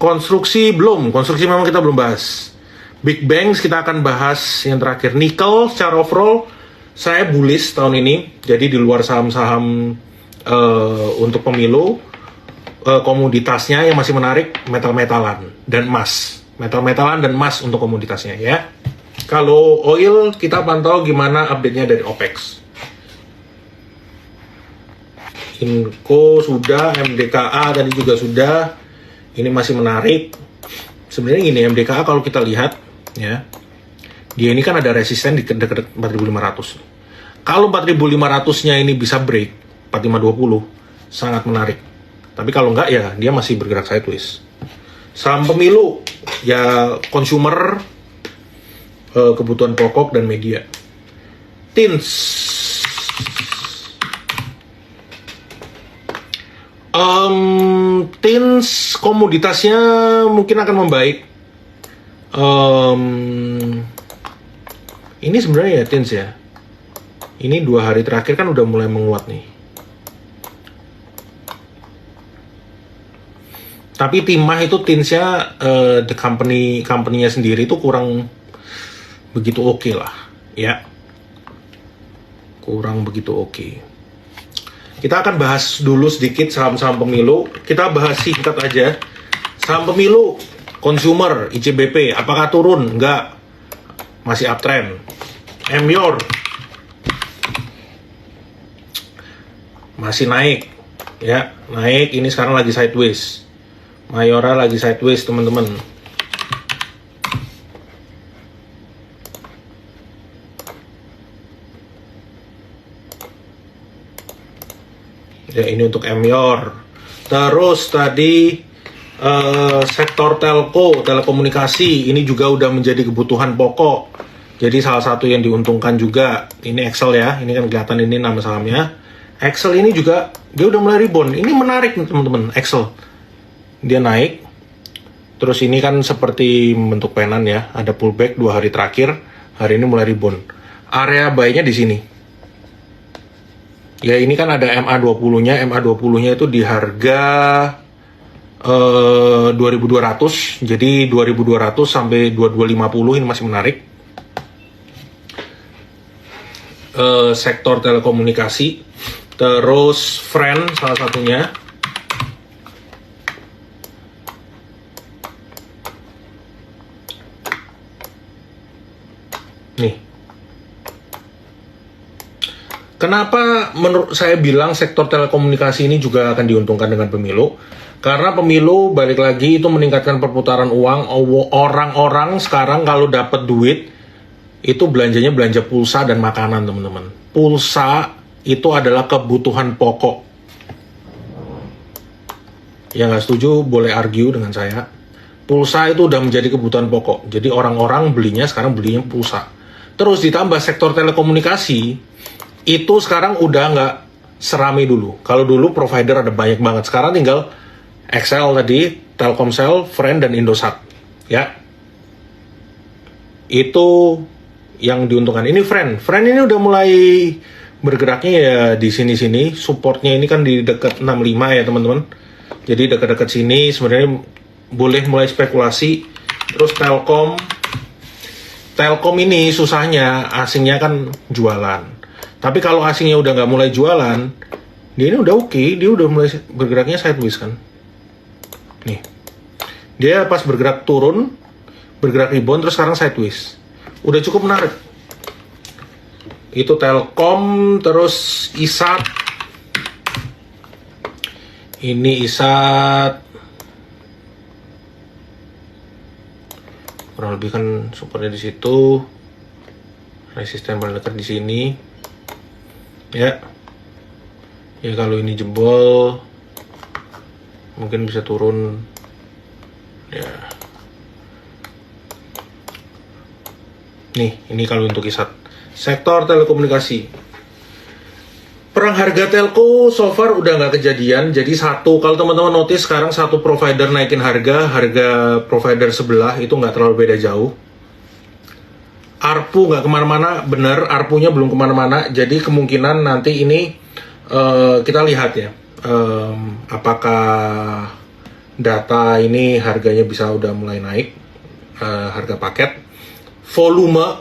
Konstruksi belum, konstruksi memang kita belum bahas. Big Bangs kita akan bahas yang terakhir. Nikel secara overall saya bullish tahun ini. Jadi di luar saham-saham untuk pemilu, komoditasnya yang masih menarik metal-metalan dan emas. Metal-metalan dan emas untuk komoditasnya ya. Kalau oil kita pantau gimana update-nya dari OPEX. Inco sudah, MDKA tadi juga sudah. Ini masih menarik. Sebenarnya gini, MDKA kalau kita lihat ya, dia ini kan ada resisten di dekat 4.500. Kalau 4.500-nya ini bisa break 4520, sangat menarik. Tapi kalau enggak ya dia masih bergerak sideways. Saham pemilu ya, consumer, kebutuhan pokok dan media. Tins Tins komoditasnya mungkin akan membaik. Ini sebenarnya ya Tins ya. Ini 2 hari terakhir kan udah mulai menguat nih. Tapi timah itu Tinsnya the company-nya sendiri itu kurang begitu oke lah, ya. Kurang begitu oke. Kita akan bahas dulu sedikit saham-saham pemilu. Kita bahas singkat aja. Saham pemilu, consumer, ICBP, apakah turun? Enggak. Masih uptrend. Emyor masih naik. Ya, naik. Ini sekarang lagi sideways. Mayora lagi sideways, teman-teman. Ya, ini untuk Emyor. Terus tadi sektor telco, telekomunikasi, ini juga udah menjadi kebutuhan pokok. Jadi salah satu yang diuntungkan juga. Ini Excel ya, ini kan kelihatan ini nama sahamnya. Excel ini juga dia udah mulai rebound. Ini menarik nih teman-teman, Excel. Dia naik. Terus ini kan seperti membentuk penan ya, ada pullback 2 hari terakhir. Hari ini mulai rebound. Area buy-nya di sini. Ya ini kan ada MA20-nya. MA20-nya itu di harga 2200. Jadi 2200 sampai 2250 ini masih menarik. Sektor telekomunikasi. Terus Friend salah satunya. Nih. Kenapa menurut saya bilang sektor telekomunikasi ini juga akan diuntungkan dengan pemilu? Karena pemilu balik lagi itu meningkatkan perputaran uang. Orang-orang sekarang kalau dapat duit itu belanjanya belanja pulsa dan makanan, teman-teman. Pulsa itu adalah kebutuhan pokok. Yang nggak setuju boleh argue dengan saya. Pulsa itu udah menjadi kebutuhan pokok. Jadi orang-orang belinya sekarang belinya pulsa. Terus ditambah sektor telekomunikasi itu sekarang udah nggak serami dulu. Kalau dulu provider ada banyak banget. Sekarang tinggal XL tadi, Telkomsel, Friend, dan Indosat. Ya. Itu yang diuntungkan. Ini Friend. Friend ini udah mulai bergeraknya ya di sini-sini. Supportnya ini kan di dekat 65 ya teman-teman. Jadi dekat-dekat sini sebenarnya boleh mulai spekulasi. Terus Telkom ini susahnya asingnya kan jualan. Tapi kalau asingnya udah nggak mulai jualan, dia ini udah oke, dia udah mulai bergeraknya sideways kan. Nih, dia pas bergerak turun, bergerak rebound, terus sekarang sideways. Udah cukup menarik. Itu Telkom, terus ISAT. Ini ISAT. Kurang lebih kan supportnya di situ. Resisten paling dekat di sini. Ya kalau ini jebol mungkin bisa turun ya. Nih ini kalau untuk ISAT. Sektor telekomunikasi, perang harga telco so far udah nggak kejadian. Jadi kalau teman-teman notice sekarang satu provider naikin harga provider sebelah itu nggak terlalu beda jauh. ARPU nggak kemana-mana, bener, ARPU-nya belum kemana-mana, jadi kemungkinan nanti ini kita lihat ya, apakah data ini harganya bisa udah mulai naik, harga paket. Volume,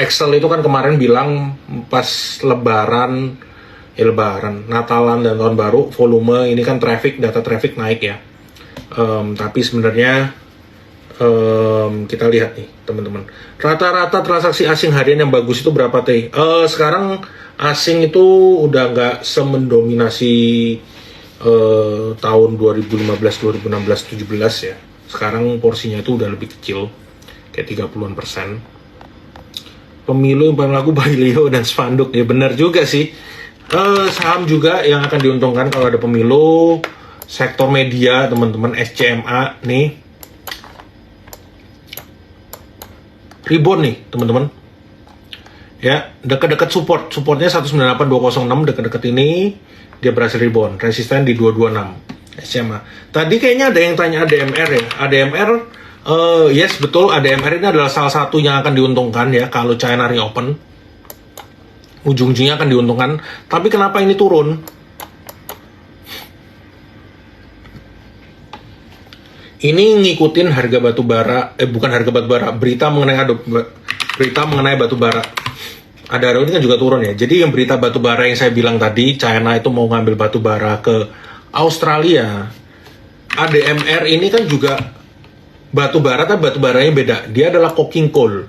Excel itu kan kemarin bilang pas lebaran, Natalan dan tahun baru, volume ini kan data traffic naik ya. Tapi sebenarnya kita lihat nih teman-teman, rata-rata transaksi asing harian yang bagus itu berapa teh? Sekarang asing itu udah nggak semendominasi tahun 2015, 2016, 17 ya. Sekarang porsinya itu udah lebih kecil, kayak 30-an%. Pemilu yang paling laku Bailio dan spanduk, ya benar juga sih. Saham juga yang akan diuntungkan kalau ada pemilu. Sektor media teman-teman, SCMA nih rebound nih teman-teman ya, dekat-dekat supportnya 198.206, dekat-dekat ini dia berhasil rebound, resisten di 226 SCMA. Tadi kayaknya ada yang tanya ADMR ya. ADMR, yes betul, ADMR ini adalah salah satu yang akan diuntungkan ya kalau China reopen, ujung-ujungnya akan diuntungkan. Tapi kenapa ini turun? Ini ngikutin harga batu bara, bukan harga batu bara, berita mengenai batu bara. Ada ini kan juga turun ya. Jadi yang berita batu bara yang saya bilang tadi, China itu mau ngambil batu bara ke Australia. ADMR ini kan juga batu bara, tapi batu baranya beda. Dia adalah coking coal.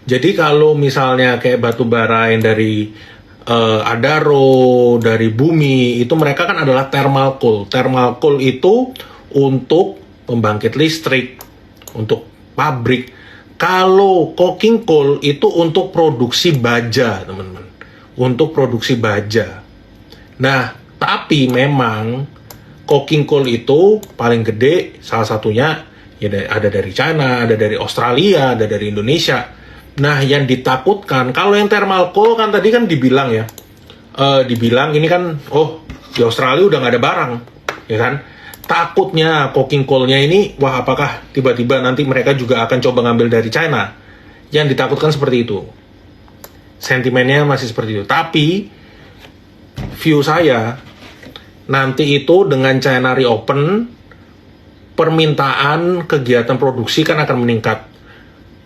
Jadi kalau misalnya kayak batu bara yang dari Adaro, dari bumi, itu mereka kan adalah thermal coal. Thermal coal itu untuk pembangkit listrik, untuk pabrik. Kalau coking coal itu untuk produksi baja, teman-teman. Untuk produksi baja. Nah, tapi memang coking coal itu paling gede, salah satunya ya ada dari China, ada dari Australia, ada dari Indonesia. Nah, yang ditakutkan, kalau yang thermal coal kan tadi kan dibilang ya, dibilang ini kan, oh di Australia udah nggak ada barang, ya kan? Takutnya coking coal-nya ini, wah apakah tiba-tiba nanti mereka juga akan coba ngambil dari China? Yang ditakutkan seperti itu. Sentimennya masih seperti itu. Tapi, view saya, nanti itu dengan China reopen, permintaan kegiatan produksi kan akan meningkat.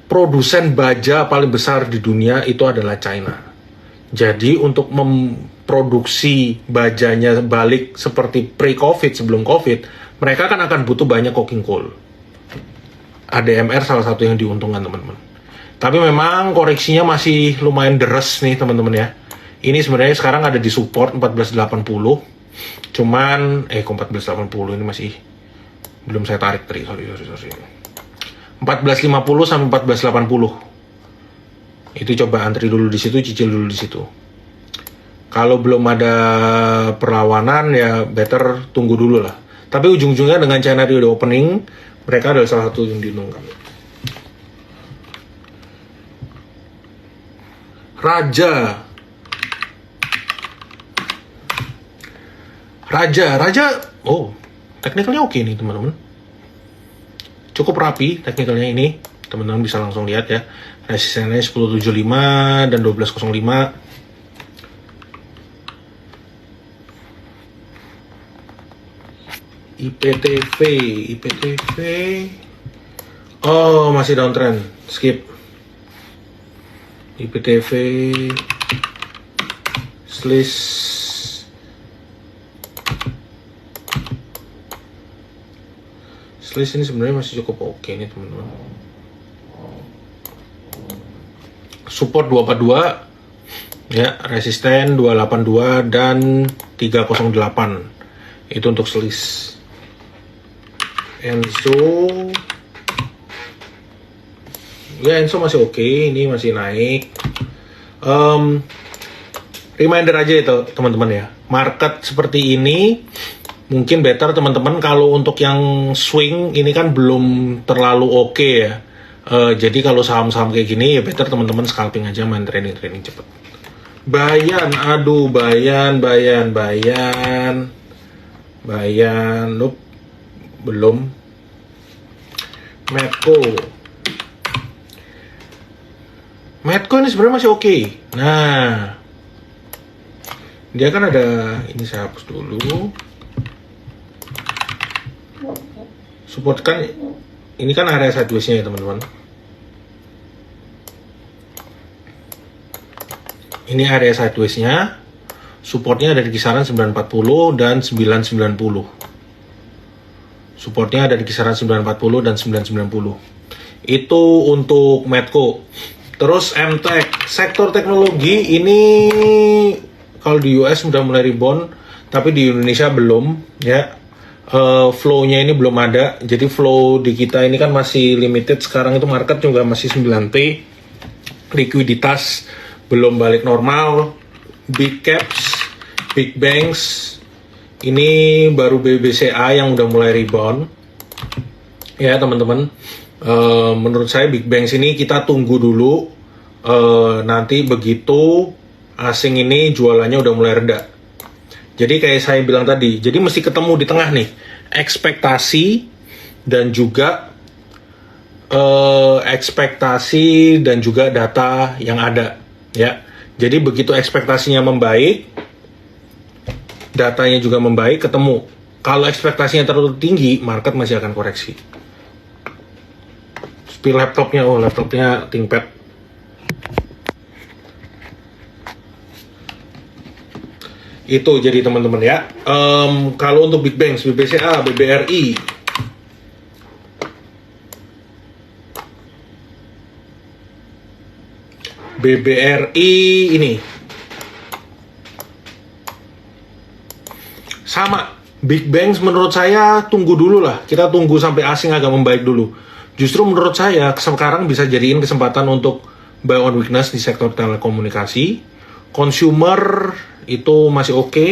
Produsen baja paling besar di dunia itu adalah China. Jadi untuk memproduksi bajanya balik seperti pre-COVID, sebelum COVID, mereka kan akan butuh banyak coking coal. ADMR salah satu yang diuntungkan teman-teman. Tapi memang koreksinya masih lumayan deres nih teman-teman ya. Ini sebenarnya sekarang ada di support 1480. Cuman 1480 ini masih belum saya tarik tadi, sorry. 1450 sampai 1480. Itu coba antri dulu di situ, cicil dulu di situ. Kalau belum ada perlawanan ya better tunggu dulu lah. Tapi ujung-ujungnya dengan China reopening, mereka adalah salah satu yang diuntungkan. Raja, oh teknikalnya oke nih teman-teman. Cukup rapi teknikalnya ini, teman-teman bisa langsung lihat ya. Resistennya 1075 dan 1205. IPTV. Oh, masih downtrend. Skip. IPTV Slash ini sebenarnya masih cukup oke nih teman-teman. Support 242 ya, resisten 282 dan 308. Itu untuk selis. Enso masih oke, ini masih naik. Reminder aja itu teman-teman ya, market seperti ini mungkin better teman-teman kalau untuk yang swing ini kan belum terlalu oke ya. Jadi kalau saham-saham kayak gini ya better teman-teman scalping aja, main trading cepet. Bayan, nope, belum. Medco ini sebenarnya masih oke. Nah, dia kan ada, ini saya hapus dulu. support kan ini kan area sideways-nya ya teman-teman. Ini area sideways-nya, supportnya ada di kisaran 940 dan 990. Supportnya ada di kisaran 940 dan 990. Itu untuk Medco. Terus MTech, sektor teknologi ini kalau di US sudah mulai rebound, tapi di Indonesia belum ya. Flow-nya ini belum ada. Jadi flow di kita ini kan masih limited. Sekarang itu market juga masih 9T. Likuiditas belum balik normal. Big caps, big banks, ini baru BBCA yang udah mulai rebound ya teman-teman. Menurut saya big banks ini kita tunggu dulu, nanti begitu asing ini jualannya udah mulai reda. Jadi kayak saya bilang tadi, jadi mesti ketemu di tengah nih, ekspektasi dan juga data yang ada ya. Jadi begitu ekspektasinya membaik, datanya juga membaik, ketemu. Kalau ekspektasinya terlalu tinggi, market masih akan koreksi. Spill laptopnya, laptopnya ThinkPad. Itu jadi teman-teman ya. Kalau untuk big banks, BBCA, BBRI, ini sama. Big banks menurut saya tunggu dulu lah. Kita tunggu sampai asing agak membaik dulu. Justru menurut saya sekarang bisa jadiin kesempatan untuk buy on weakness di sektor telekomunikasi. Consumer itu masih oke.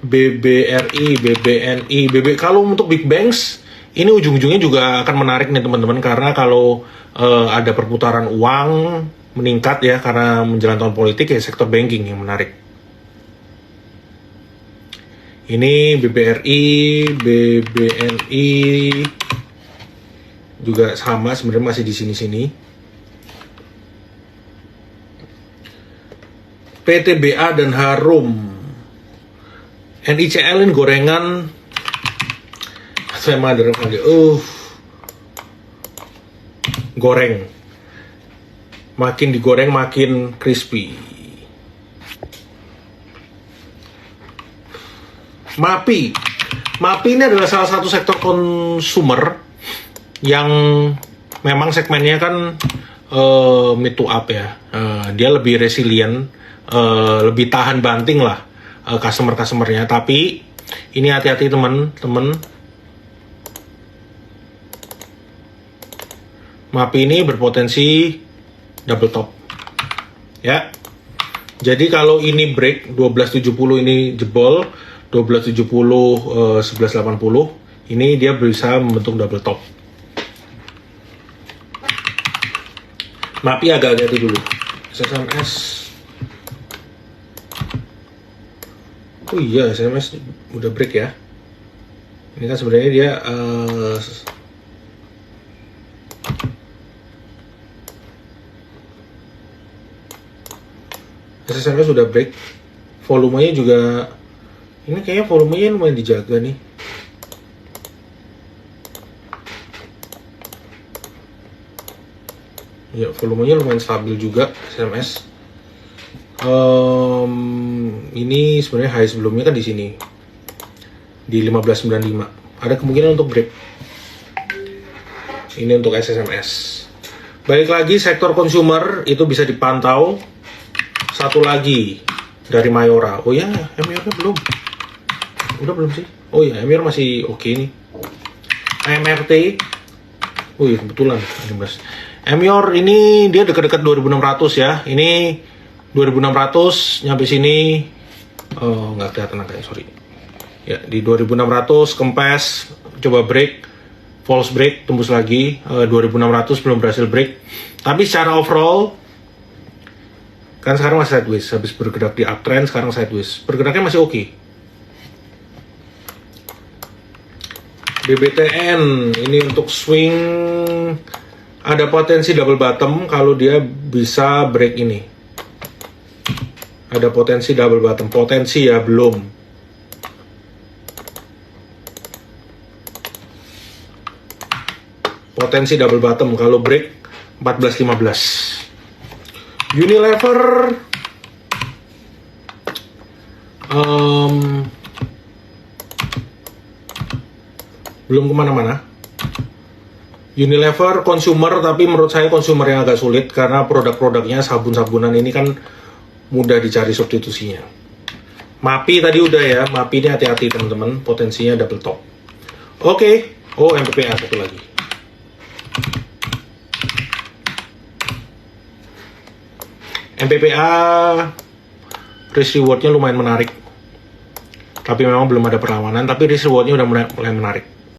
BBRI, BBNI, kalau untuk big banks ini ujung-ujungnya juga akan menarik nih teman-teman, karena kalau ada perputaran uang meningkat ya karena menjelang tahun politik, ya sektor banking yang menarik. Ini BBRI, BBNI juga sama sebenarnya, masih di sini-sini. PTBA dan Harum, NICL ini gorengan, saya mader lagi, goreng, makin digoreng makin crispy. MAPI ini adalah salah satu sektor consumer yang memang segmennya kan mid to up ya. Dia lebih resilient, lebih tahan banting lah customer-customernya. Tapi ini hati-hati teman-teman. MAPI ini berpotensi double top ya. Jadi kalau ini break 1270 ini jebol, 1270 1180 ini dia bisa membentuk double top. MAPI agak hati-hati dulu. SMS, oh iya, SMS udah break ya. Ini kan sebenarnya dia SMS sudah break. Volumenya juga, ini kayaknya volumenya lumayan dijaga nih. Ya, volumenya lumayan stabil juga SMS. Ini sebenarnya high sebelumnya kan di sini di 1595. Ada kemungkinan untuk break. Ini untuk SSMS. Balik lagi sektor consumer itu bisa dipantau. Satu lagi dari Mayora. Oh ya, MYR-nya belum. Udah belum sih? Oh ya, MYR masih oke nih. MRT. Oh iya, kebetulan 15. MYR ini dia dekat-dekat 2600 ya. Ini 2600 nyampe sini. Oh, nggak kelihatan angkanya, sorry. Ya, di 2600 kempes, coba break, false break, tembus lagi 2600 belum berhasil break. Tapi secara overall kan sekarang masih sideways, habis bergerak di uptrend sekarang sideways. Bergeraknya masih oke. BBTN ini untuk swing ada potensi double bottom kalau dia bisa break ini. Ada potensi double bottom, potensi ya, belum. potensi double bottom. Kalau break 14.15. Unilever belum kemana-mana. Unilever consumer, tapi menurut saya consumer yang agak sulit karena produk-produknya sabun-sabunan ini kan mudah dicari substitusinya. MAPI tadi udah ya, MAPI ini hati-hati teman-teman, potensinya double top. Oke. Oh, MPPA satu lagi. MPPA risk rewardnya lumayan menarik, tapi memang belum ada perlawanan, tapi risk rewardnya udah mulai menarik.